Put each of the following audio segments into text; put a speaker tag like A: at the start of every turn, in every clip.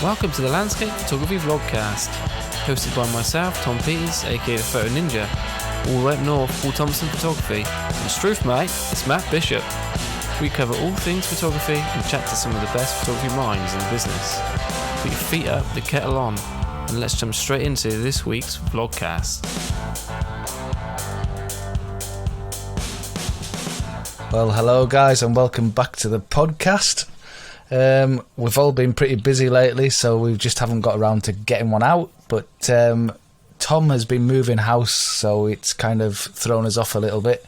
A: Welcome to the Landscape Photography Vlogcast, hosted by myself, Tom Peters, aka the Photo Ninja, all the way up north, Paul Thompson Photography, and Struth mate, it's Matt Bishop. We cover all things photography and chat to some of the best photography minds in the business. Put your feet up, the kettle on, and let's jump straight into this week's Vlogcast.
B: Well, hello guys, and welcome back to the podcast. We've all been pretty busy lately, so we just haven't got around to getting one out. But Tom has been moving house, so it's kind of thrown us off a little bit.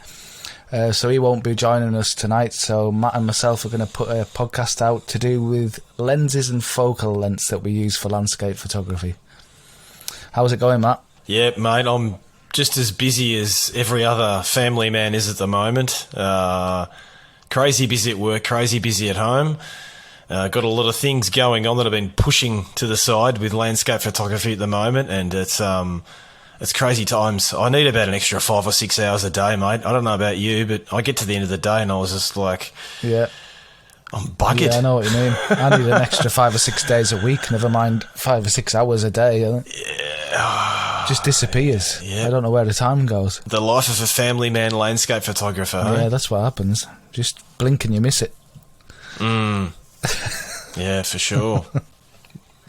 B: So he won't be joining us tonight. So Matt and myself are going to put a podcast out to do with lenses and focal lengths that we use for landscape photography. How's it going, Matt?
C: Yeah, mate, I'm just as busy as every other family man is at the moment. Crazy busy at work, crazy busy at home. Got a lot of things going on that I've been pushing to the side with landscape photography at the moment, and it's crazy times. I need about an extra 5 or 6 hours a day, mate. I don't know about you, but I get to the end of the day and I was just like,
B: yeah,
C: I'm buggered.
B: Yeah, I know what you mean. I need an extra 5 or 6 days a week, never mind 5 or 6 hours a day. Yeah. Just disappears. Yeah. I don't know where the time goes.
C: The life of a family man landscape photographer.
B: Yeah, that's what happens. Just blink and you miss it.
C: Yeah, for sure.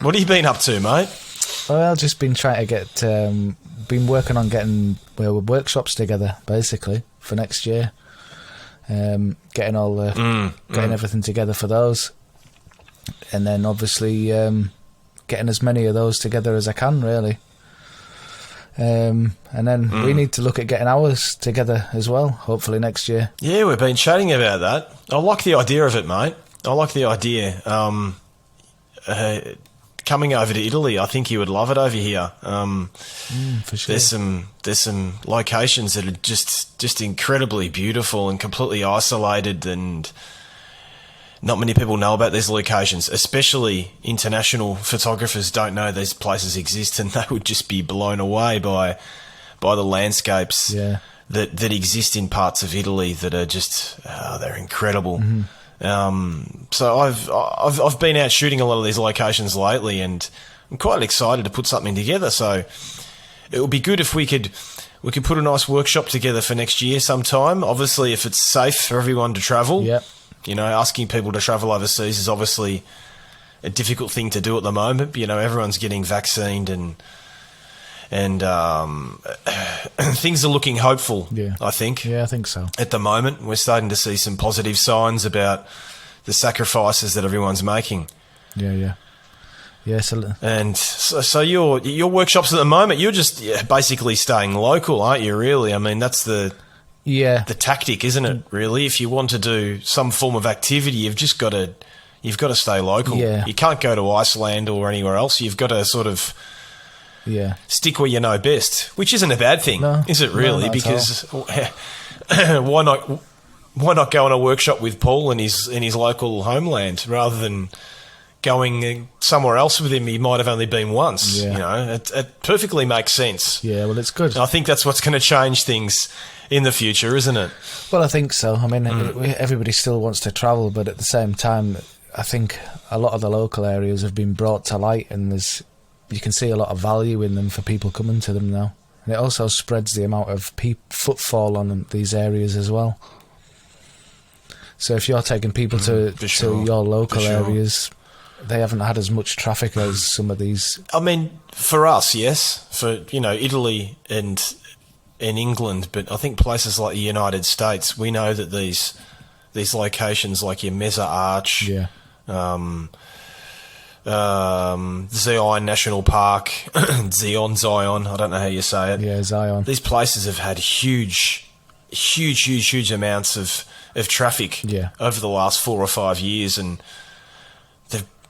C: What have you been up to, mate?
B: Well, just been trying to get, been working on getting workshops together, basically, for next year. Getting all the, getting everything together for those, and then obviously getting as many of those together as I can, really. And then we need to look at getting ours together as well, hopefully next year.
C: Yeah, we've been chatting about that. I like the idea of it, mate. I like the idea. Coming over to Italy, I think you would love it over here.
B: For sure.
C: There's some locations that are just incredibly beautiful and completely isolated, and not many people know about these locations. Especially international photographers don't know these places exist, and they would just be blown away by the landscapes that exist in parts of Italy that are just they're incredible. So I've been out shooting a lot of these locations lately, and I'm quite excited to put something together. So it would be good if we could put a nice workshop together for next year sometime. Obviously, if it's safe for everyone to travel.
B: Yep.
C: You know, asking people to travel overseas is obviously a difficult thing to do at the moment. But, you know, everyone's getting vaccinated and things are looking hopeful, I think.
B: Yeah, I think so.
C: At the moment, we're starting to see some positive signs about the sacrifices that everyone's making.
B: Yeah.
C: And so your workshops at the moment, you're just basically staying local, aren't you, really? I mean, that's the tactic, isn't it, really? If you want to do some form of activity, you've got to stay local.
B: Yeah.
C: You can't go to Iceland or anywhere else. You've got to sort of stick where you know best, which isn't a bad thing, is it really? Because why not go on a workshop with Paul in his local homeland rather than going somewhere else with him? He might have only been once. You know, it perfectly makes sense.
B: Yeah, well, it's good.
C: I think that's what's going to change things in the future, isn't it?
B: Well, I think so. I mean, everybody still wants to travel, but at the same time, I think a lot of the local areas have been brought to light, and you can see a lot of value in them for people coming to them now. And it also spreads the amount of footfall on these areas as well. So if you're taking people to your local areas, they haven't had as much traffic as some of these.
C: I mean, for us, yes. For, you know, Italy and England, but I think places like the United States, we know that these locations like your Mesa Arch, Zion National Park, Zion, I don't know how you say it.
B: Yeah, Zion.
C: These places have had huge amounts of traffic over the last 4 or 5 years, and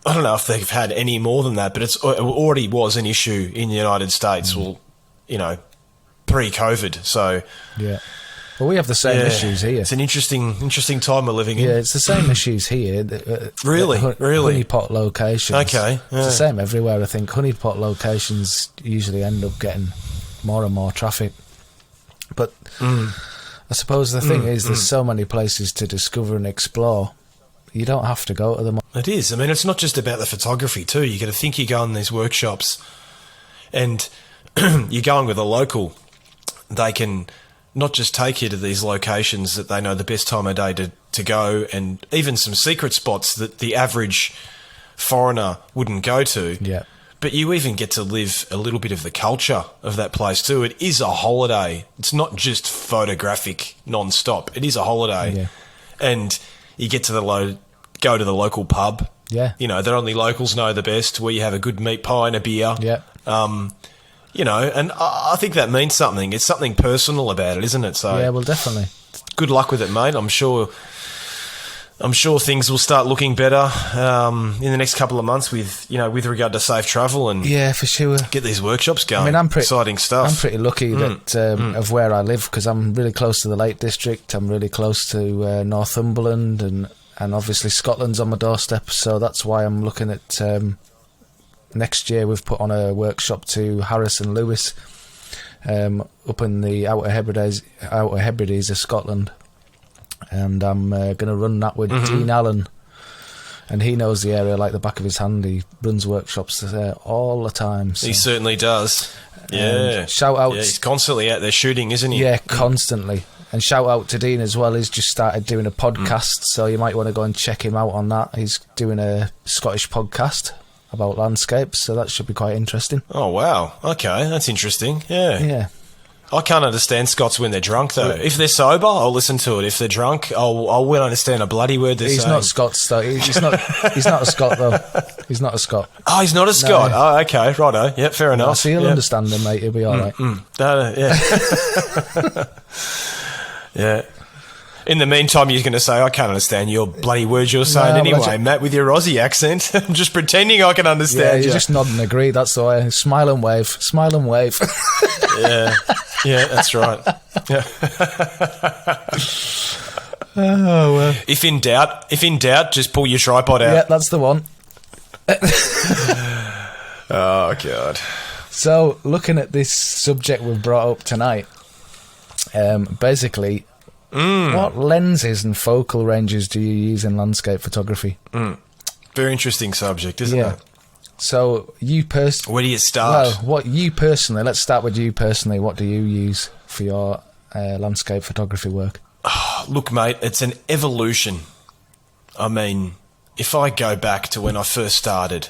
C: I don't know if they've had any more than that, but it already was an issue in the United States. Well, you know, pre-COVID. So
B: well, we have the same issues here.
C: It's an interesting time we're living in.
B: Yeah, it's the same issues here.
C: Really?
B: Honeypot locations.
C: Okay.
B: It's the same everywhere, I think. Honeypot locations usually end up getting more and more traffic. But I suppose the thing is there's so many places to discover and explore you don't have to go to them.
C: It is. I mean, it's not just about the photography too. You got to think you go in these workshops and you're going with a local. They can not just take you to these locations that they know the best time of day to go, and even some secret spots that the average foreigner wouldn't go to.
B: Yeah.
C: But you even get to live a little bit of the culture of that place too. It is a holiday. It's not just photographic non-stop. It is a holiday.
B: Yeah.
C: And you get to go to the local pub.
B: Yeah.
C: You know, that only locals know the best, where you have a good meat pie and a beer.
B: Yeah.
C: You know, and I think that means something. It's something personal about it, isn't it? So
B: Yeah, well, definitely.
C: good luck with it, mate. I'm sure things will start looking better in the next couple of months with regard to safe travel and
B: Yeah, for sure.
C: get these workshops going.
B: I mean, I'm
C: exciting stuff.
B: I'm pretty lucky that of where I live, because I'm really close to the Lake District. I'm really close to Northumberland, and obviously Scotland's on my doorstep. So that's why I'm looking at next year. We've put on a workshop to Harris and Lewis up in the Outer Hebrides of Scotland, and I'm going to run that with Dean Allen. And he knows the area like the back of his hand. He runs workshops there all the time. So.
C: He certainly does. Yeah.
B: Shout out.
C: Yeah, he's constantly out there shooting, isn't he?
B: Yeah, constantly. And shout out to Dean as well. He's just started doing a podcast, so you might want to go and check him out on that. He's doing a Scottish podcast about landscapes, so that should be quite interesting.
C: Oh, wow. Okay, that's interesting. Yeah.
B: Yeah.
C: I can't understand Scots when they're drunk, though. If they're sober, I'll listen to it. If they're drunk, I won't understand a bloody word they're saying.
B: He's not Scots, though. He's not a Scot, though. He's not a Scot.
C: Oh, he's not a Scot.
B: No.
C: Oh, okay. Righto. Yep, fair enough.
B: So you'll
C: Yep.
B: understand him, mate. He'll be all right.
C: No, yeah. Yeah. In the meantime, you're going to say, I can't understand your bloody words you're saying anyway, Matt, with your Aussie accent. I'm just pretending I can
B: Yeah,
C: understand
B: you
C: you.
B: just nod and agree. That's the way. Smile and wave. Smile and wave.
C: Yeah. Yeah, that's right. Yeah.
B: Oh, well.
C: If in doubt, just pull your tripod out.
B: Yeah, that's the one.
C: Oh, God.
B: So, looking at this subject we've brought up tonight, basically, what lenses and focal ranges do you use in landscape photography?
C: Very interesting subject, isn't
B: Yeah.
C: it?
B: So, you personally...
C: Where do you start?
B: Well, what you personally... Let's start with you personally. What do you use for your landscape photography work?
C: Look, mate, it's an evolution. I mean, if I go back to when I first started,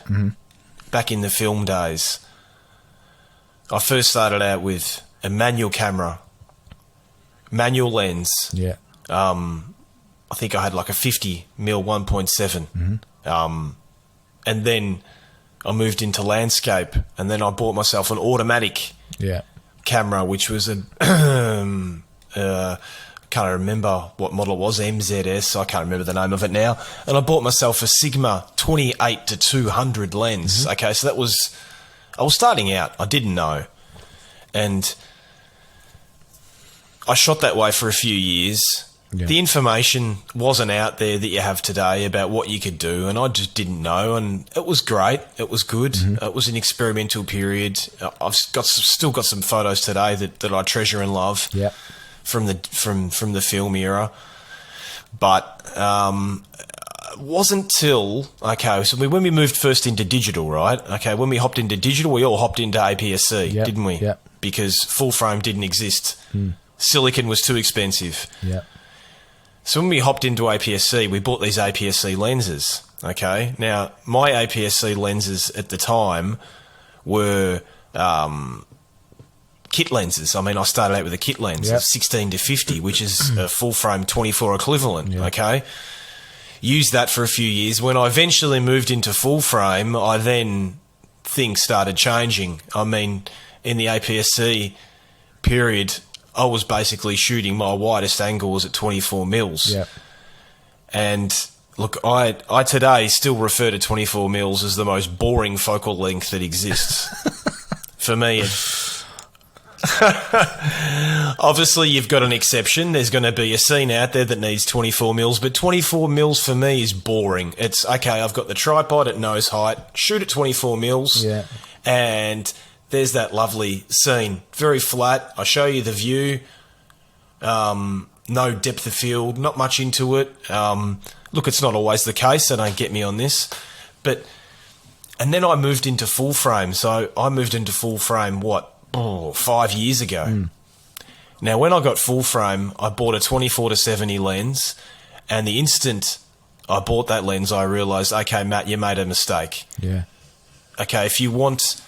C: back in the film days, I first started out with a manual camera, manual lens.
B: Yeah.
C: I think I had like a 50mm 1.7. And then I moved into landscape, and then I bought myself an automatic
B: Yeah.
C: camera, which was a can't remember what model it was, MZS. I can't remember the name of it now. And I bought myself a Sigma 28-200 lens. Okay, so I was starting out. I didn't know, and I shot that way for a few years.
B: Yeah.
C: The information wasn't out there that you have today about what you could do, and I just didn't know. And it was great. It was good. It was an experimental period. I've still got some photos today that I treasure and love.
B: Yeah.
C: From the film era, but it wasn't till so when we moved first into digital, right? Okay, when we hopped into digital, we all hopped into APS-C,
B: Yep,
C: didn't we?
B: yep.
C: Because full frame didn't exist. Silicon was too expensive.
B: Yeah.
C: So when we hopped into APS-C, we bought these APS-C lenses. Okay, now my APS-C lenses at the time were kit lenses. I mean, I started out with a kit lens of 16-50, which is a full frame 24 equivalent. Okay, used that for a few years. When I eventually moved into full frame, things started changing. I mean, in the APS-C period, I was basically shooting, my widest angle was at 24 mils.
B: Yeah.
C: And look, I today still refer to 24 mils as the most boring focal length that exists. For me, obviously you've got an exception. There's going to be a scene out there that needs 24 mils, but 24 mils for me is boring. It's okay, I've got the tripod at nose height, shoot at 24 mils, and there's that lovely scene. Very flat. I show you the view. no depth of field, not much into it. Look, it's not always the case, so don't get me on this. And then I moved into full frame. So I moved into full frame, 5 years ago. Now, when I got full frame, I bought a 24-70 lens, and the instant I bought that lens, I realised, okay, Matt, you made a mistake.
B: Yeah.
C: Okay, if you want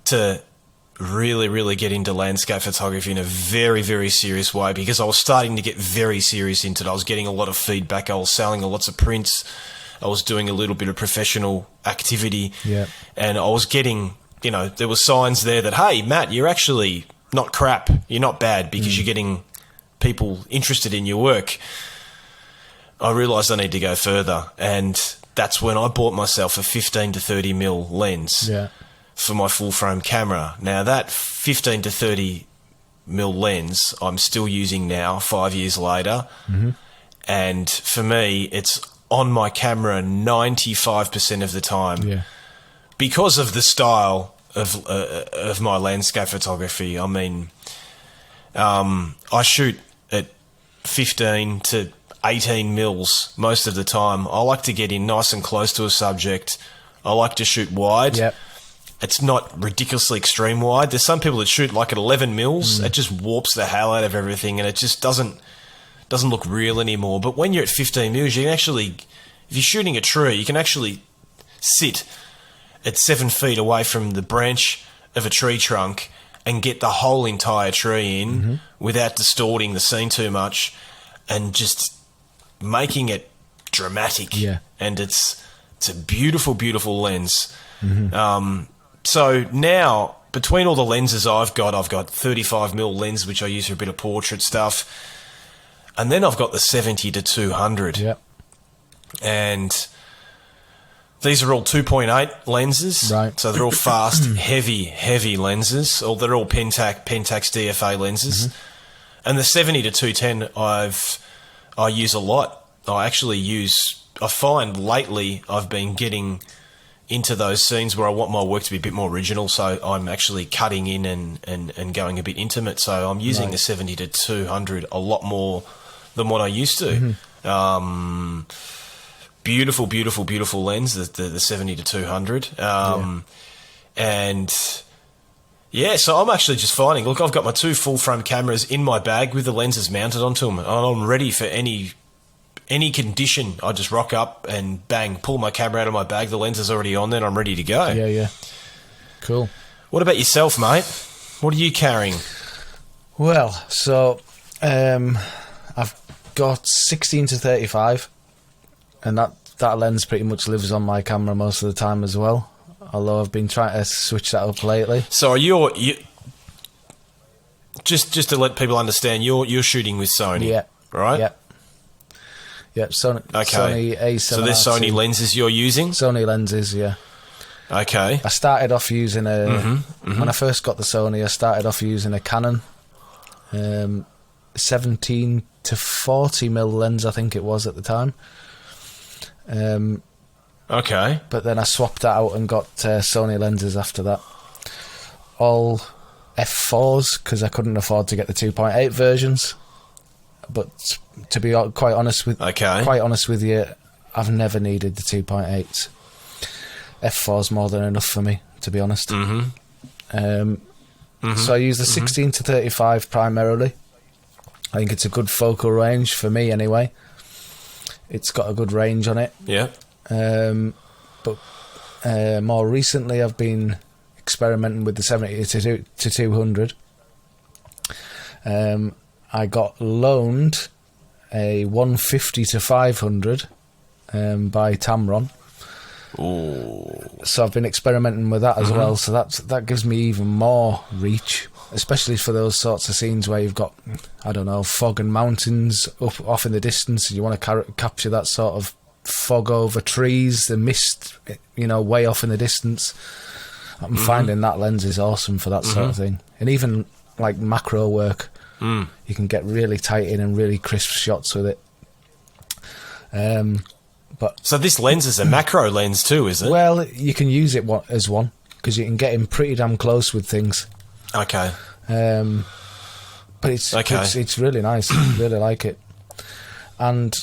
C: to really, really get into landscape photography in a very, very serious way, because I was starting to get very serious into it. I was getting a lot of feedback. I was selling lots of prints. I was doing a little bit of professional activity.
B: Yeah.
C: And I was getting, there were signs there that, hey, Matt, you're actually not crap. You're not bad, because you're getting people interested in your work. I realised I need to go further. And that's when I bought myself a 15 to 30 mil lens.
B: Yeah.
C: For my full frame camera. Now that 15 to 30 mil lens I'm still using now 5 years later, and for me it's on my camera 95% of the time.
B: Yeah.
C: Because of the style of my landscape photography. I mean, I shoot at 15 to 18 mils most of the time. I like to get in nice and close to a subject. I like to shoot wide.
B: Yep.
C: It's not ridiculously extreme wide. There's some people that shoot like at 11 mils. It just warps the hell out of everything, and it just doesn't look real anymore. But when you're at 15 mils, you can actually, if you're shooting a tree, you can actually sit at 7 feet away from the branch of a tree trunk and get the whole entire tree in without distorting the scene too much, and just making it dramatic.
B: Yeah.
C: And it's a beautiful, beautiful lens. So now, between all the lenses I've got 35mm lens, which I use for a bit of portrait stuff, and then I've got the 70 to 200.
B: Yep.
C: And these are all 2.8 lenses.
B: Right.
C: So they're all fast, heavy lenses. Or they're all Pentax DFA lenses. And the 70 to 210 I use a lot. I find lately I've been getting into those scenes where I want my work to be a bit more original, so I'm actually cutting in and going a bit intimate. So I'm using the 70 to 200 a lot more than what I used to. Beautiful, beautiful, beautiful lens, the 70 to 200. And yeah, so I'm actually just finding, look, I've got my 2 full frame cameras in my bag with the lenses mounted onto them, and I'm ready for any condition. I just rock up and bang, pull my camera out of my bag. The lens is already on there, and I'm ready to go.
B: Yeah. Cool.
C: What about yourself, mate? What are you carrying?
B: Well, so I've got 16 to 35, and that lens pretty much lives on my camera most of the time as well. Although I've been trying to switch that up lately.
C: So you just to let people understand, you're shooting with Sony,
B: Yeah.
C: right?
B: Yep. Sony A7.
C: So there's Sony lenses you're using?
B: Sony lenses, yeah.
C: Okay.
B: I started off using when I first got the Sony, I started off using a Canon 17 to 40mm lens, I think it was at the time.
C: Okay.
B: But then I swapped that out and got Sony lenses after that. All f4s, because I couldn't afford to get the 2.8 versions. But to be quite honest with you, I've never needed the 2.8s. F4's more than enough for me, to be honest. So I use the 16 to 35 primarily. I think it's a good focal range for me anyway. It's got a good range on it.
C: Yeah.
B: But more recently I've been experimenting with the 70 to 200. I got loaned a 150 to 500 by Tamron.
C: Ooh.
B: So I've been experimenting with that as well. So that gives me even more reach, especially for those sorts of scenes where you've got, I don't know, fog and mountains off in the distance. And you want to capture that sort of fog over trees, the mist, way off in the distance. I'm finding that lens is awesome for that sort of thing. And even like macro work. You can get really tight in and really crisp shots with it.
C: So this lens is a macro lens too, is it?
B: Well, you can use it as one, because you can get in pretty damn close with things.
C: Okay.
B: But But it's
C: Okay.
B: it's really nice. I really like it. And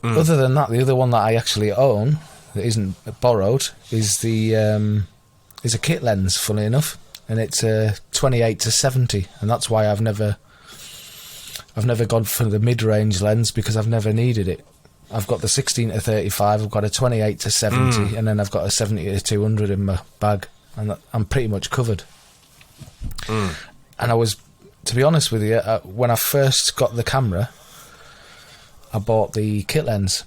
B: other than that, the other one that I actually own that isn't borrowed is is a kit lens, funny enough, and it's a 28-70, and that's why I've never gone for the mid-range lens, because I've never needed it. I've got the 16-35, I've got a 28-70, and then I've got a 70-200 in my bag, and I'm pretty much covered. And I was, to be honest with you, when I first got the camera, I bought the kit lens,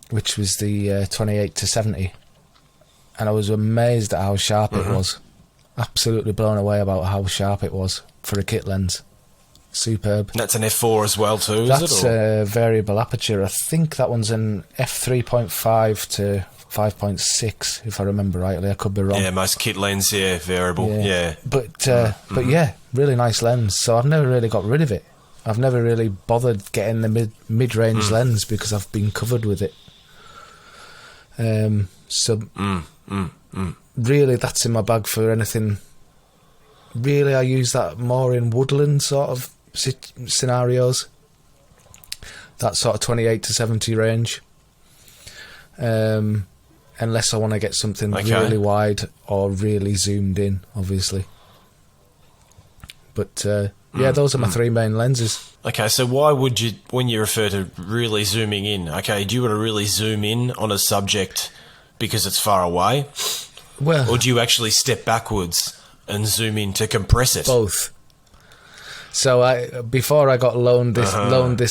B: which was the 28-70, and I was amazed at how sharp it was. Absolutely blown away about how sharp it was for a kit lens. Superb.
C: And that's an f4 as well too,
B: That's
C: is it?
B: a variable aperture. I think that one's an f3.5 to 5.6, if I remember rightly. I could be wrong.
C: Yeah, most kit lens, variable. Yeah.
B: But yeah, really nice lens. So I've never really got rid of it. I've never really bothered getting the mid-range lens because I've been covered with it. Really, that's in my bag for anything. Really, I use that more in woodland sort of scenarios. That sort of 28-70 range. Unless I want to get something really wide or really zoomed in, obviously. But those are my three main lenses.
C: Okay, so why would you, when you refer to really zooming in, okay, do you want to really zoom in on a subject because it's far away?
B: Well,
C: or do you actually step backwards and zoom in to compress it?
B: Both. So before I got loaned this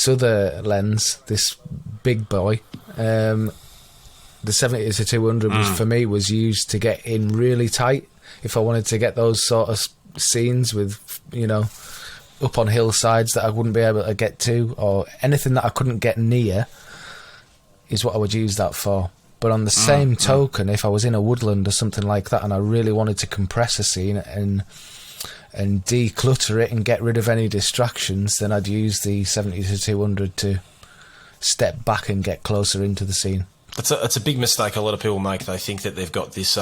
B: other lens, this big boy, the 70-200 was, for me, was used to get in really tight. If I wanted to get those sort of scenes with, up on hillsides that I wouldn't be able to get to, or anything that I couldn't get near, is what I would use that for. But on the same token, if I was in a woodland or something like that and I really wanted to compress a scene and declutter it and get rid of any distractions, then I'd use the 70-200 to step back and get closer into the scene.
C: It's a big mistake a lot of people make. They think that they've got this,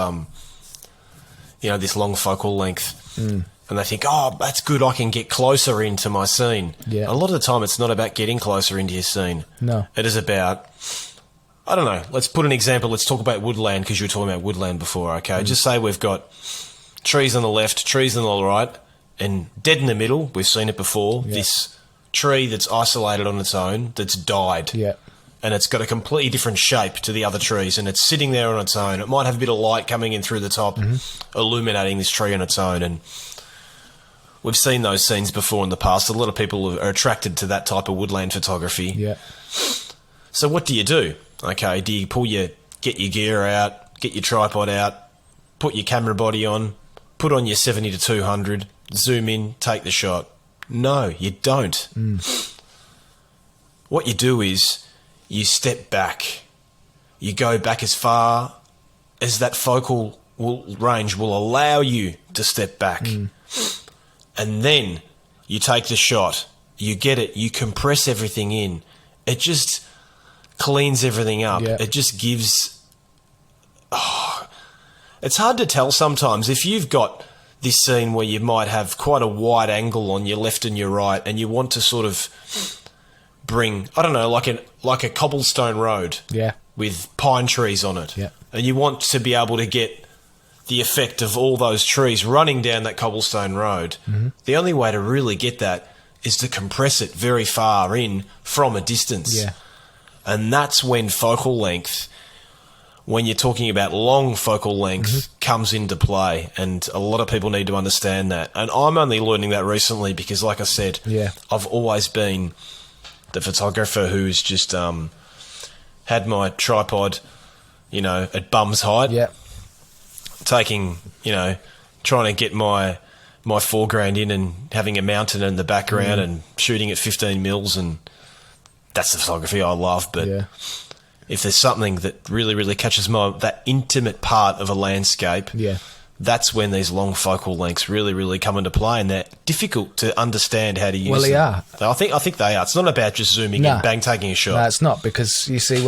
C: this long focal length, and they think, oh, that's good, I can get closer into my scene.
B: Yeah.
C: A lot of the time, it's not about getting closer into your scene.
B: No.
C: It is about, I don't know, let's put an example. Let's talk about woodland, because you were talking about woodland before, okay? Just say we've got trees on the left, trees on the right, and dead in the middle, we've seen it before, this tree that's isolated on its own, that's died.
B: Yeah.
C: And it's got a completely different shape to the other trees, and it's sitting there on its own. It might have a bit of light coming in through the top, illuminating this tree on its own. And we've seen those scenes before in the past. A lot of people are attracted to that type of woodland photography.
B: Yeah.
C: So what do you do? Okay, do you get your gear out, get your tripod out, put your camera body on, put on your 70-200, zoom in, take the shot? No, you don't. What you do is you step back. You go back as far as that focal range will allow you to step back. And then you take the shot. You get it. You compress everything in. It just cleans everything up.
B: Yeah.
C: It just gives... it's hard to tell sometimes. If you've got this scene where you might have quite a wide angle on your left and your right, and you want to sort of bring, I don't know, like a cobblestone road with pine trees on it.
B: Yeah.
C: And you want to be able to get the effect of all those trees running down that cobblestone road. The only way to really get that is to compress it very far in from a distance.
B: Yeah.
C: And that's when focal length, when you're talking about long focal length, comes into play. And a lot of people need to understand that. And I'm only learning that recently because, like I said, I've always been the photographer who's just had my tripod, at bum's height.
B: Yeah.
C: Taking, trying to get my foreground in and having a mountain in the background and shooting at 15 mils, and that's the photography I love. But if there's something that really, really catches that intimate part of a landscape, that's when these long focal lengths really, really come into play, and they're difficult to understand how to use.
B: Well, they
C: them.
B: are.
C: I think they are. It's not about just zooming in, bang, taking a shot.
B: No, it's not, because you see,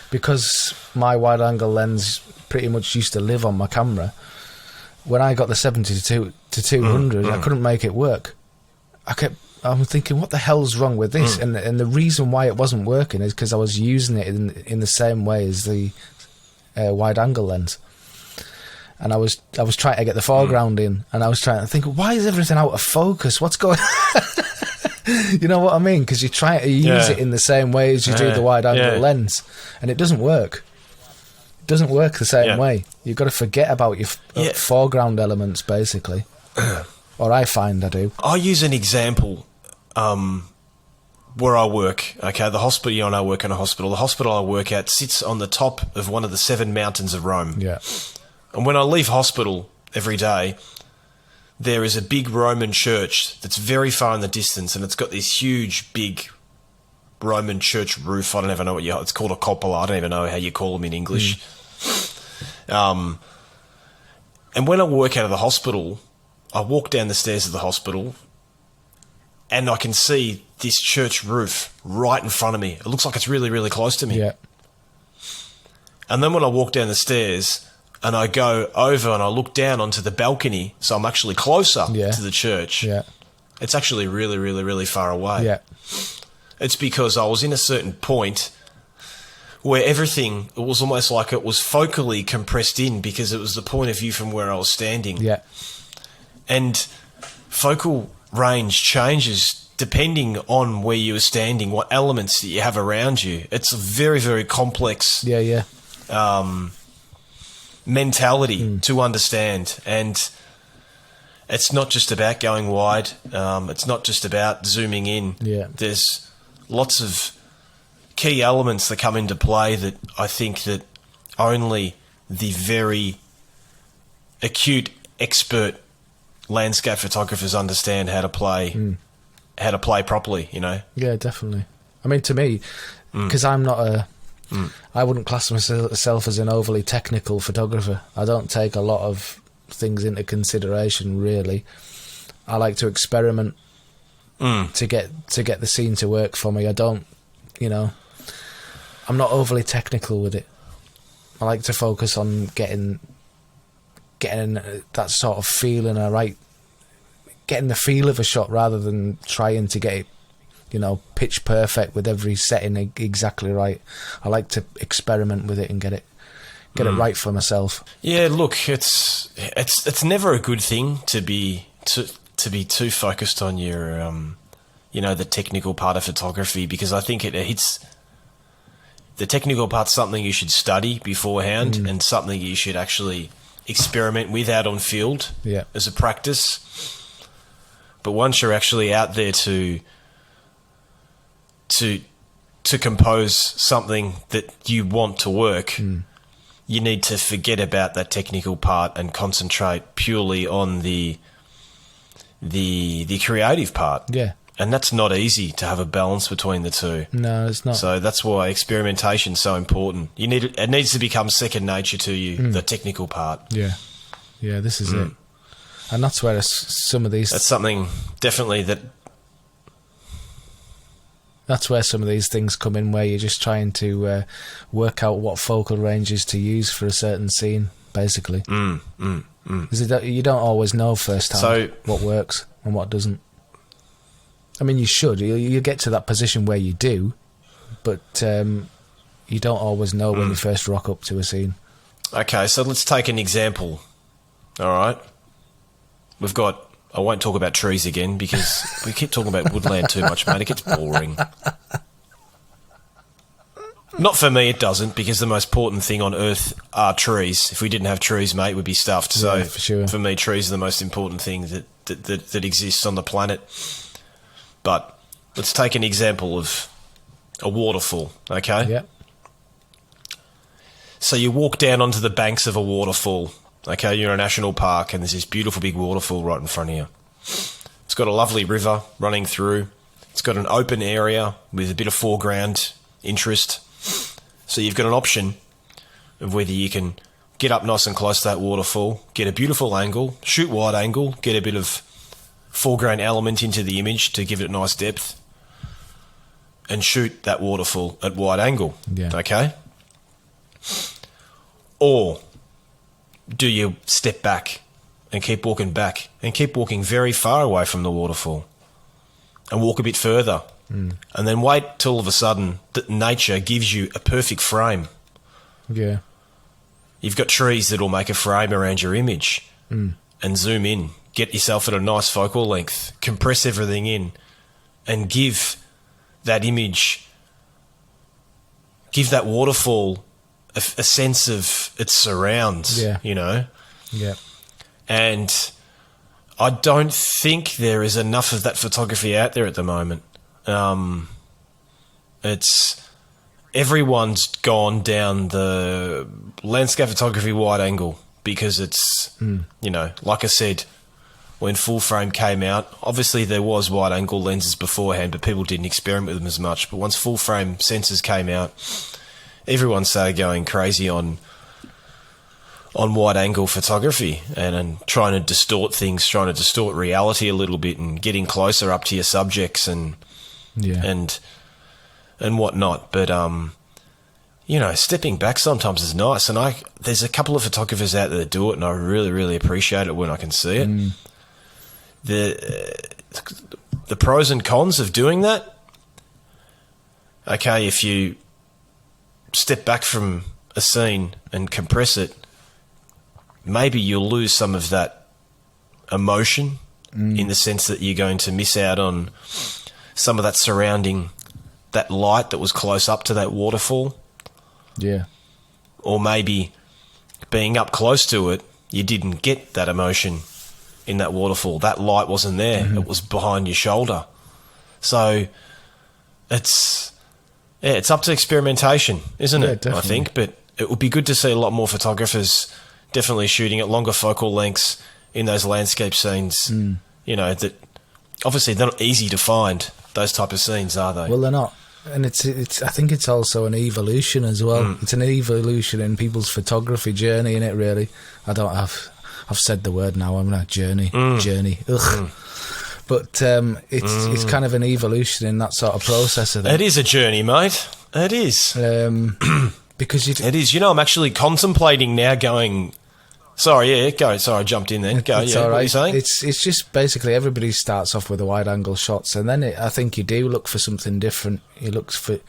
B: because my wide angle lens pretty much used to live on my camera, when I got the 70-200, I couldn't make it work. I'm thinking, what the hell's wrong with this? And the reason why it wasn't working is because I was using it in the same way as the wide angle lens. And I was trying to get the foreground in, and I was trying to think, why is everything out of focus? What's going You know what I mean? Because you're trying to use it in the same way as you do the wide angle lens, and it doesn't work. It doesn't work the same way. You've got to forget about your foreground elements, basically. Or I find I do.
C: I'll use an example where I work. Okay, the hospital, I work in a hospital. The hospital I work at sits on the top of one of the 7 mountains of Rome.
B: Yeah.
C: And when I leave hospital every day, there is a big Roman church that's very far in the distance, and it's got this huge, big Roman church roof. I don't even know what it's called, a cupola. I don't even know how you call them in English. And when I work out of the hospital, I walk down the stairs of the hospital, and I can see this church roof right in front of me. It looks like it's really, really close to me.
B: Yeah.
C: And then when I walk down the stairs and I go over and I look down onto the balcony, so I'm actually closer to the church, it's actually really, really, really far away.
B: Yeah.
C: It's because I was in a certain point where everything, it was almost like it was focally compressed in because it was the point of view from where I was standing.
B: Yeah.
C: And focal range changes depending on where you are standing, what elements that you have around you. It's a very, very complex mentality to understand. And it's not just about going wide. It's not just about zooming in.
B: Yeah.
C: There's lots of key elements that come into play that I think that only the very acute, expert landscape photographers understand how to play properly,
B: Yeah, definitely. I mean, to me, because I'm not I wouldn't class myself as an overly technical photographer. I don't take a lot of things into consideration, really. I like to experiment to get the scene to work for me. I don't, I'm not overly technical with it. I like to focus on getting that sort of feeling, getting the feel of a shot rather than trying to get it, pitch perfect with every setting exactly right. I like to experiment with it and get it right for myself. Yeah,
C: look, it's never a good thing to be too focused on your the technical part of photography, because I think it hits the technical part's something you should study beforehand and something you should actually experiment with out on field as a practice. But once you're actually out there to compose something that you want to work, you need to forget about that technical part and concentrate purely on the creative part.
B: Yeah.
C: And that's not easy to have a balance between the two.
B: No, it's not.
C: So that's why experimentation is so important. It needs to become second nature to you, the technical part.
B: Yeah. Yeah, this is it. And that's where some of these...
C: That's something definitely
B: That's where some of these things come in, where you're just trying to work out what focal ranges to use for a certain scene, basically. Because you don't always know firsthand what works and what doesn't. I mean, you should. You get to that position where you do, but you don't always know when you first rock up to a scene.
C: Okay, so let's take an example. All right. I won't talk about trees again because we keep talking about woodland too much, mate. It gets boring. Not for me, it doesn't, because the most important thing on Earth are trees. If we didn't have trees, mate, we'd be stuffed. So
B: yeah, for sure.
C: For me, trees are the most important thing that exists on the planet. But let's take an example of a waterfall, okay?
B: Yeah.
C: So you walk down onto the banks of a waterfall. Okay, you're in a national park and there's this beautiful big waterfall right in front of you. It's got a lovely river running through. It's got an open area with a bit of foreground interest. So you've got an option of whether you can get up nice and close to that waterfall, get a beautiful angle, shoot wide angle, get a bit of foreground element into the image to give it a nice depth, and shoot that waterfall at wide angle.
B: Yeah.
C: Okay? Or do you step back and keep walking very far away from the waterfall and walk a bit further. And then wait till all of a sudden that nature gives you a perfect frame.
B: Yeah.
C: You've got trees that will make a frame around your image and zoom in, get yourself at a nice focal length, compress everything in and give that image, give that waterfall a sense of its surrounds, you know?
B: Yeah.
C: And I don't think there is enough of that photography out there at the moment. Everyone's gone down the landscape photography wide angle because it's, you know, like I said, when full frame came out, obviously there was wide angle lenses beforehand, but people didn't experiment with them as much. But once full frame sensors came out, everyone started going crazy on wide angle photography and trying to distort things, trying to distort reality a little bit and getting closer up to your subjects and whatnot. But you know, stepping back sometimes is nice, and there's a couple of photographers out there that do it, and I really, really appreciate it when I can see it. The pros and cons of doing that. Okay, if you step back from a scene and compress it, maybe you'll lose some of that emotion in the sense that you're going to miss out on some of that surrounding, that light that was close up to that waterfall.
B: Yeah.
C: Or maybe being up close to it, you didn't get that emotion in that waterfall. That light wasn't there. It was behind your shoulder. So it's up to experimentation, isn't it?
B: Definitely.
C: I think. But it would be good to see a lot more photographers definitely shooting at longer focal lengths in those landscape scenes. You know, that obviously they're not easy to find, those type of scenes, are they?
B: Well, they're not. And it's. I think it's also an evolution as well. It's an evolution in people's photography journey, innit, really? I've said the word now, I'm not journey. Ugh. But it's kind of an evolution in that sort of process, I think.
C: It is a journey, mate. It is.
B: Because
C: it is. You know, I'm actually contemplating now going... Sorry, go. Sorry, I jumped in then. Go,
B: it's
C: yeah.
B: all right.
C: What are you saying?
B: It's just basically everybody starts off with the wide-angle shots, and then I think you do look for something different. You look for...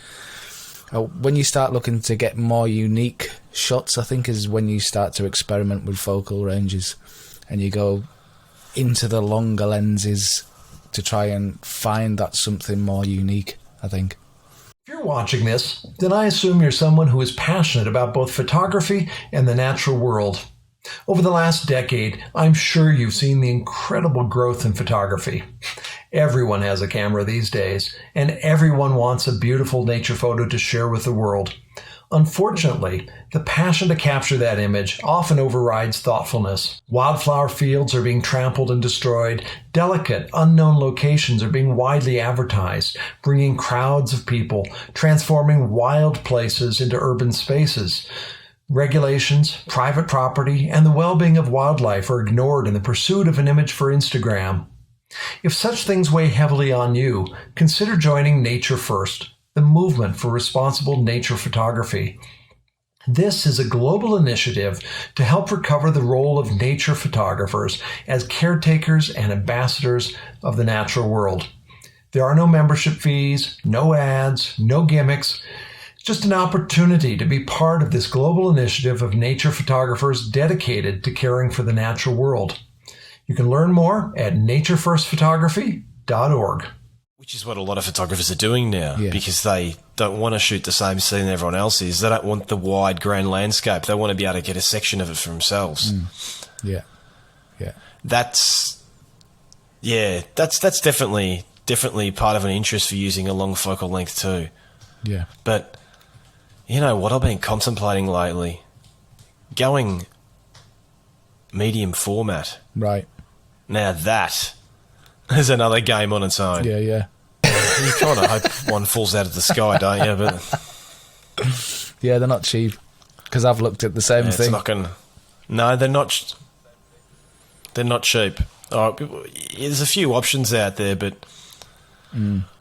B: when you start looking to get more unique shots, I think is when you start to experiment with focal ranges, and you go into the longer lenses to try and find that something more unique, I think.
D: If you're watching this, then I assume you're someone who is passionate about both photography and the natural world. Over the last decade, I'm sure you've seen the incredible growth in photography. Everyone has a camera these days, and everyone wants a beautiful nature photo to share with the world. Unfortunately, the passion to capture that image often overrides thoughtfulness. Wildflower fields are being trampled and destroyed. Delicate, unknown locations are being widely advertised, bringing crowds of people, transforming wild places into urban spaces. Regulations, private property, and the well-being of wildlife are ignored in the pursuit of an image for Instagram. If such things weigh heavily on you, consider joining Nature First, the movement for responsible nature photography. This is a global initiative to help recover the role of nature photographers as caretakers and ambassadors of the natural world. There are no membership fees, no ads, no gimmicks. Just an opportunity to be part of this global initiative of nature photographers dedicated to caring for the natural world. You can learn more at naturefirstphotography.org.
C: Which is what a lot of photographers are doing now, because they don't want to shoot the same scene everyone else is. They don't want the wide, grand landscape. They want to be able to get a section of it for themselves. That's definitely part of an interest for using a long focal length too.
B: Yeah.
C: But you know what I've been contemplating lately? Going medium format.
B: Right.
C: Now that is another game on its own.
B: Yeah.
C: You kind of hope one falls out of the sky, don't you? But
B: yeah, they're not cheap, because I've looked at the same thing.
C: It's not gonna. No, they're not. They're not cheap. All right, there's a few options out there, but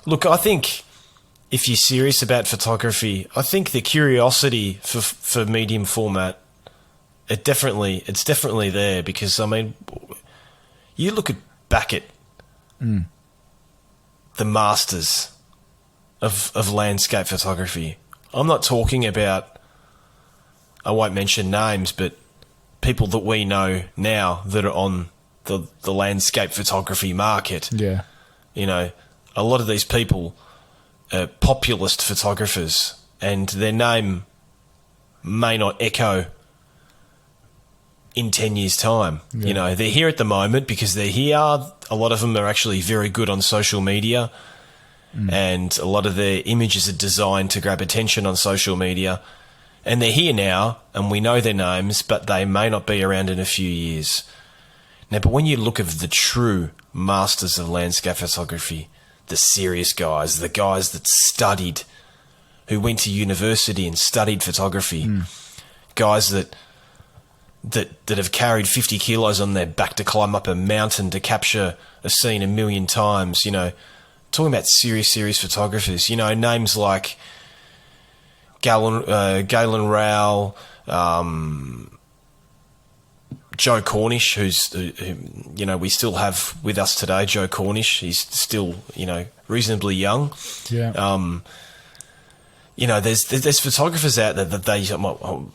C: look, I think if you're serious about photography, I think the curiosity for medium format, it's definitely there, because I mean, you look back at the masters of landscape photography. I'm not talking about, I won't mention names, but people that we know now that are on the landscape photography market.
B: Yeah.
C: You know, a lot of these people are populist photographers, and their name may not echo in 10 years' time.
B: Yeah.
C: You know, they're here at the moment because they're here. A lot of them are actually very good on social media, and a lot of their images are designed to grab attention on social media. And they're here now, and we know their names, but they may not be around in a few years. Now, but when you look at the true masters of landscape photography, the serious guys, the guys that studied, who went to university and studied photography, guys that have carried 50 kilos on their back to climb up a mountain to capture a scene a million times, you know, talking about serious photographers, you know, names like Galen Rowell, Joe Cornish, who, you know, we still have with us today. Joe Cornish, he's still, you know, reasonably young.
B: Yeah.
C: You know, there's photographers out there that they,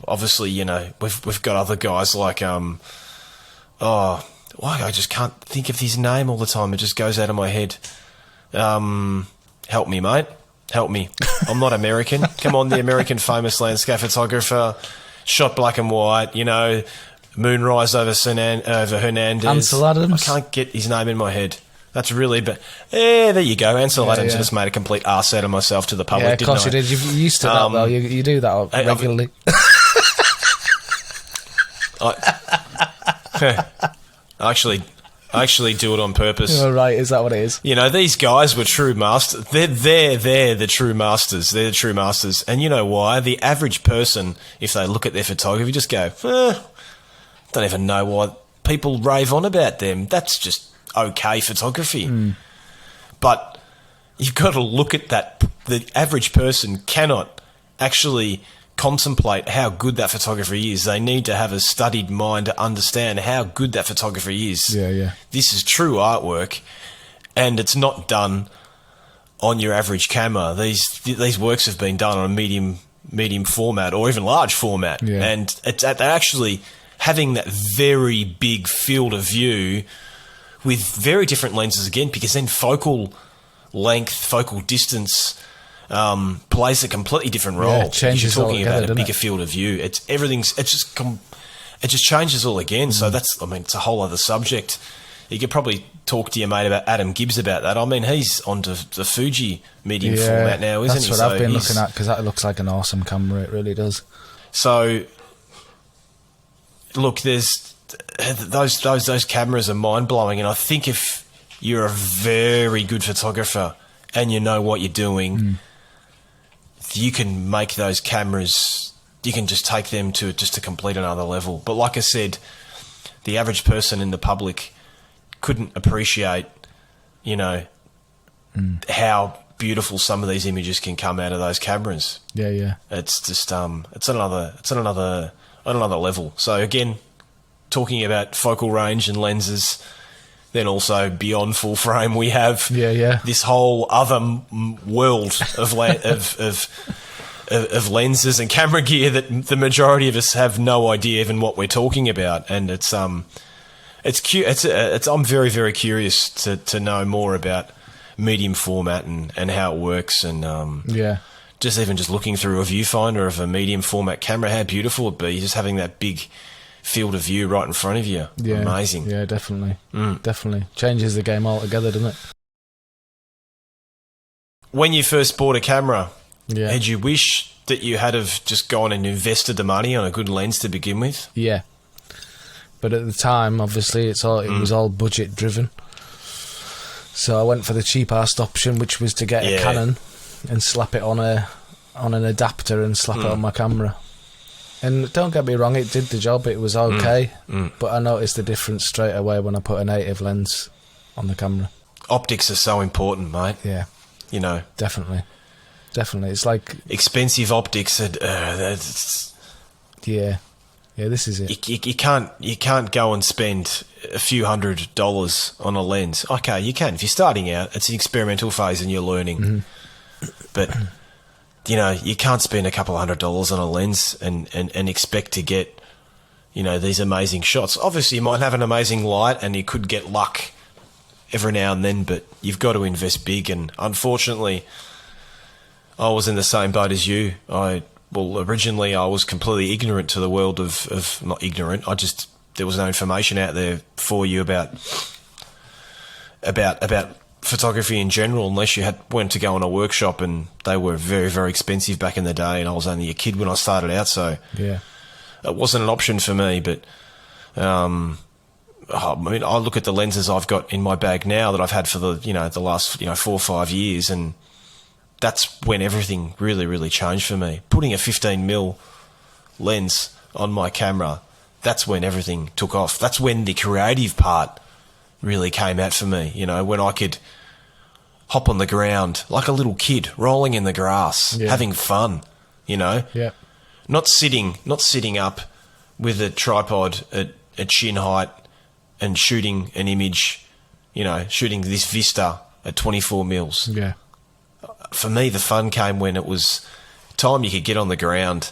C: obviously, you know, we've got other guys like, I just can't think of his name all the time. It just goes out of my head. Help me, mate. Help me. I'm not American. Come on, the American famous landscape photographer, shot black and white, you know, moonrise over Hernandez.
B: Ansel Adams.
C: I can't get his name in my head. That's really bad. There you go. Ansel Adams just made a complete arse out of myself to the public.
B: Yeah, of course you did. You're used to that, though. You do that regularly.
C: I actually do it on purpose.
B: Oh, right, is that what it is?
C: You know, these guys were true masters. They're the true masters. They're the true masters. And you know why? The average person, if they look at their photography, just go, don't even know why people rave on about them. That's just okay photography. But you've got to look at that. The average person cannot actually contemplate how good that photography is. They need to have a studied mind to understand how good that photography is.
B: Yeah.
C: This is true artwork, and it's not done on your average camera. These works have been done on a medium format or even large format, and it's they're actually having that very big field of view with very different lenses again, because then focal length, focal distance plays a completely different role.
B: Yeah, it changes
C: you're talking
B: altogether,
C: about a bigger
B: doesn't it?
C: field of view. It just changes all again. So that's, I mean, it's a whole other subject. You could probably talk to your mate about Adam Gibbs about that. I mean, he's onto the Fuji medium format now, isn't he?
B: That's what I've been looking at, because that looks like an awesome camera. It really does.
C: So, look, there's those cameras are mind blowing, and I think if you're a very good photographer and you know what you're doing, you can make those cameras. You can just take them to just a complete another level. But like I said, the average person in the public couldn't appreciate, you know, how beautiful some of these images can come out of those cameras.
B: Yeah.
C: It's just it's on another level. So again, talking about focal range and lenses, then also beyond full frame, we have this whole other world of of lenses and camera gear that the majority of us have no idea even what we're talking about, and it's I'm very, very curious to know more about medium format and how it works, and just looking through a viewfinder of a medium format camera, how beautiful it'd be just having that big field of view right in front of you.
B: Yeah,
C: amazing.
B: Yeah, definitely. Definitely changes the game altogether, doesn't it?
C: When you first bought a camera,
B: Yeah.
C: did you wish that you had have just gone and invested the money on a good lens to begin with?
B: Yeah. But at the time, obviously, it was all budget driven. So I went for the cheapest option, which was to get a Canon and slap it on an adapter and slap it on my camera. And don't get me wrong, it did the job. It was okay, but I noticed the difference straight away when I put a native lens on the camera.
C: Optics are so important, mate.
B: Yeah,
C: You know,
B: definitely. It's like
C: expensive optics. That's
B: yeah. this is it.
C: You can't go and spend a few $100s on a lens. Okay, you can. If you're starting out, it's an experimental phase and you're learning. But, you can't spend a couple $100s on a lens and expect to get, these amazing shots. Obviously, you might have an amazing light and you could get luck every now and then, but you've got to invest big. And unfortunately, I was in the same boat as you. Originally I was completely ignorant to the world of not ignorant. There was no information out there for you about photography in general, unless you went to go on a workshop, and they were very, very expensive back in the day, and I was only a kid when I started out, so it wasn't an option for me. But I look at the lenses I've got in my bag now that I've had for the last 4 or 5 years, and that's when everything really, really changed for me. Putting a 15mm lens on my camera, that's when everything took off. That's when the creative part really came out for me, when I could hop on the ground like a little kid, rolling in the grass, having fun,
B: Yeah.
C: Not sitting up with a tripod at chin height and shooting an image, shooting this vista at 24mm.
B: Yeah.
C: For me, the fun came when it was time you could get on the ground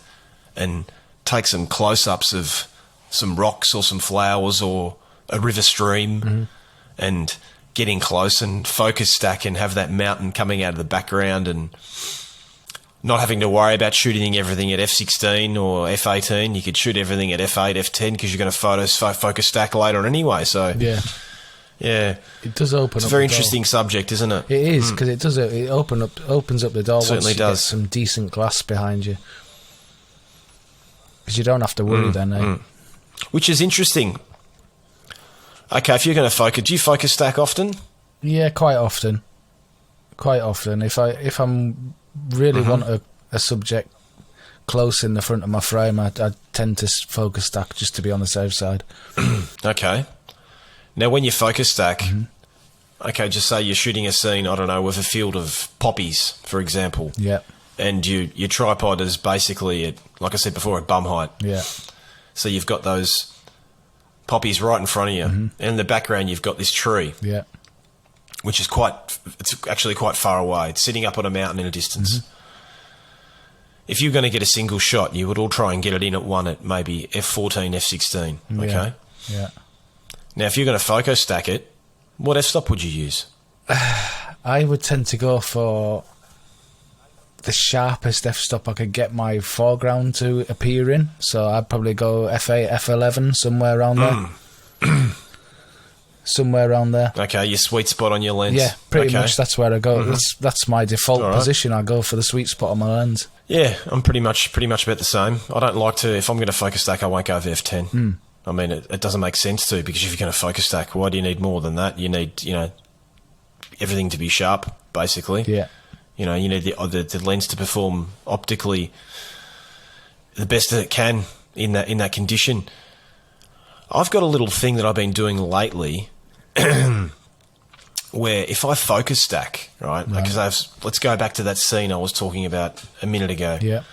C: and take some close-ups of some rocks or some flowers or a river stream, and getting close and focus stack and have that mountain coming out of the background, and not having to worry about shooting everything at f16 or f18. You could shoot everything at f8, f10 because you're going to focus stack later on anyway. So yeah,
B: it does open.
C: It's
B: up
C: a very
B: the door.
C: interesting subject, isn't it?
B: It is, because it does. It opens up the door.
C: Certainly
B: once you
C: does.
B: Get some decent glass behind you, because you don't have to worry then. Eh?
C: Which is interesting. Okay, if you're going to focus, do you focus stack often?
B: Yeah, quite often. Quite often. If I'm really want a subject close in the front of my frame, I tend to focus stack just to be on the safe side.
C: Okay. Now, when you focus stack, okay, just say you're shooting a scene, I don't know, with a field of poppies, for example.
B: Yeah.
C: And your tripod is basically, like I said before, at bum height.
B: Yeah.
C: So you've got those poppies right in front of you. And in the background, you've got this tree.
B: Yeah.
C: Which is it's actually quite far away. It's sitting up on a mountain in a distance. If you're going to get a single shot, you would all try and get it in at maybe f14, f16. Okay?
B: Yeah.
C: Now, if you're going to focus stack it, what f-stop would you use?
B: I would tend to go for the sharpest f-stop I could get my foreground to appear in. So I'd probably go f8, f11, somewhere around there. Somewhere around there.
C: Okay, your sweet spot on your lens.
B: Yeah, pretty much. That's where I go. That's my default
C: All right.
B: position. I go for the sweet spot on my lens.
C: Yeah, I'm pretty much about the same. I don't like to. If I'm going to focus stack, I won't go over f10. I mean, it doesn't make sense to, because if you're going to focus stack, why do you need more than that? You need, everything to be sharp, basically.
B: Yeah.
C: You need the lens to perform optically the best that it can in that condition. I've got a little thing that I've been doing lately. Where if I focus stack, right? Because let's go back to that scene I was talking about a minute ago.
B: Yeah.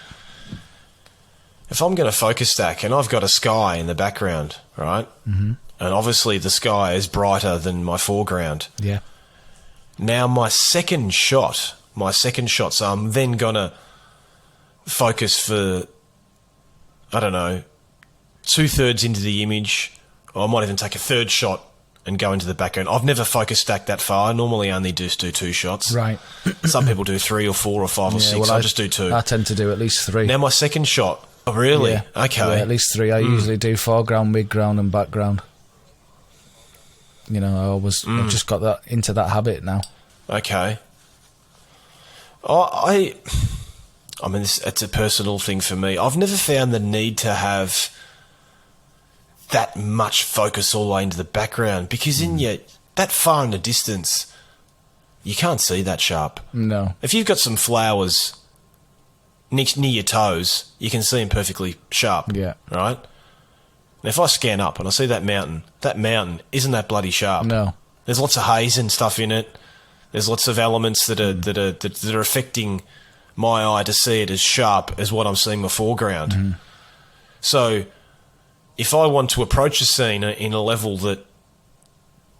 C: If I'm going to focus stack and I've got a sky in the background, right? And obviously the sky is brighter than my foreground.
B: Yeah.
C: Now my second shot, so I'm then going to focus for, I don't know, 2/3 into the image, or I might even take a third shot and go into the background. I've never focus stacked that far. I normally only do 2 shots.
B: Right.
C: Some people do 3 or 4 or 5 or 6.
B: Well,
C: I just do 2.
B: I tend to do at least 3.
C: Now my second shot. Oh, really?
B: Yeah.
C: Okay.
B: Yeah, at least 3. I usually do foreground, midground, and background. I've just got that into that habit now.
C: Okay. I mean, it's a personal thing for me. I've never found the need to have that much focus all the way into the background, because that far in the distance, you can't see that sharp.
B: No.
C: If you've got some flowers near your toes, you can see them perfectly sharp.
B: Yeah.
C: Right? And if I scan up and I see that mountain isn't that bloody sharp.
B: No.
C: There's lots of haze and stuff in it. There's lots of elements that are affecting my eye to see it as sharp as what I'm seeing in the foreground. So if I want to approach a scene in a level that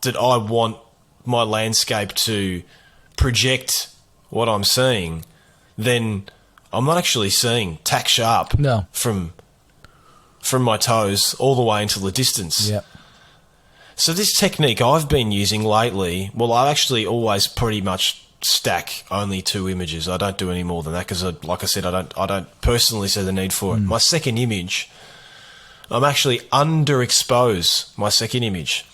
C: I want my landscape to project what I'm seeing, then I'm not actually seeing tack sharp from my toes all the way into the distance.
B: Yeah.
C: So this technique I've been using lately, well, I actually always pretty much stack only 2 images. I don't do any more than that because, like I said, I don't personally see the need for it. My second image, I'm actually underexpose my second image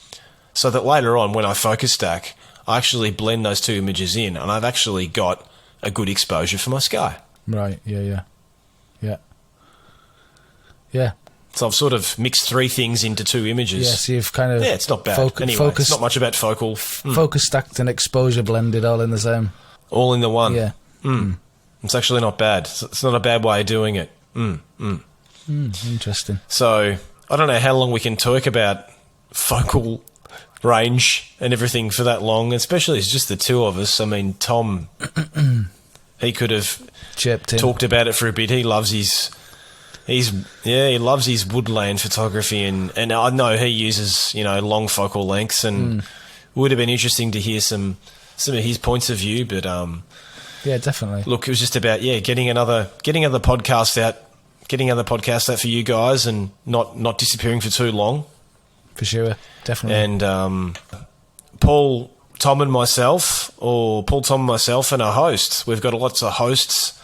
C: so that later on when I focus stack, I actually blend those 2 images in and I've actually got a good exposure for my sky.
B: Right, yeah.
C: So I've sort of mixed 3 things into 2 images.
B: Yeah, so you've kind of...
C: Yeah, it's not bad. Anyway, it's not much about focal.
B: Focus stacked and exposure blended all in the same.
C: All in the one.
B: Yeah.
C: It's actually not bad. It's not a bad way of doing it.
B: Interesting.
C: So I don't know how long we can talk about focal range and everything for that long, especially it's just the 2 of us. I mean, Tom, he could have
B: Chipped in.
C: talked about it for a bit. He loves he loves his woodland photography, and I know he uses long focal lengths, and would have been interesting to hear some of his points of view. But
B: yeah, definitely.
C: Look, it was just about getting other podcasts out for you guys, and not disappearing for too long.
B: For sure, definitely.
C: And Paul, Tom, and myself, and a host. We've got lots of hosts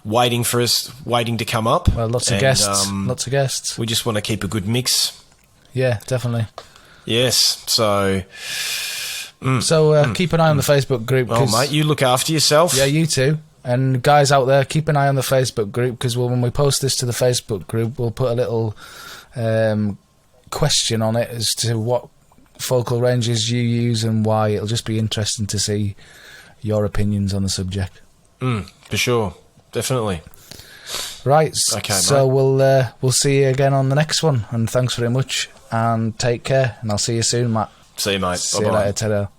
C: waiting to come up.
B: Well, lots of guests.
C: We just want to keep a good mix.
B: Yeah, definitely.
C: Yes, so...
B: keep an eye on the Facebook group.
C: Oh, mate, you look after yourself.
B: Yeah, you too. And guys out there, keep an eye on the Facebook group, because when we post this to the Facebook group, we'll put a little question on it as to what focal ranges you use and why. It'll just be interesting to see your opinions on the subject.
C: For sure. Definitely.
B: Right.
C: Okay,
B: so
C: mate.
B: we'll see you again on the next one. And thanks very much. And take care. And I'll see you soon, Matt.
C: See you, mate.
B: See you later, Teddo.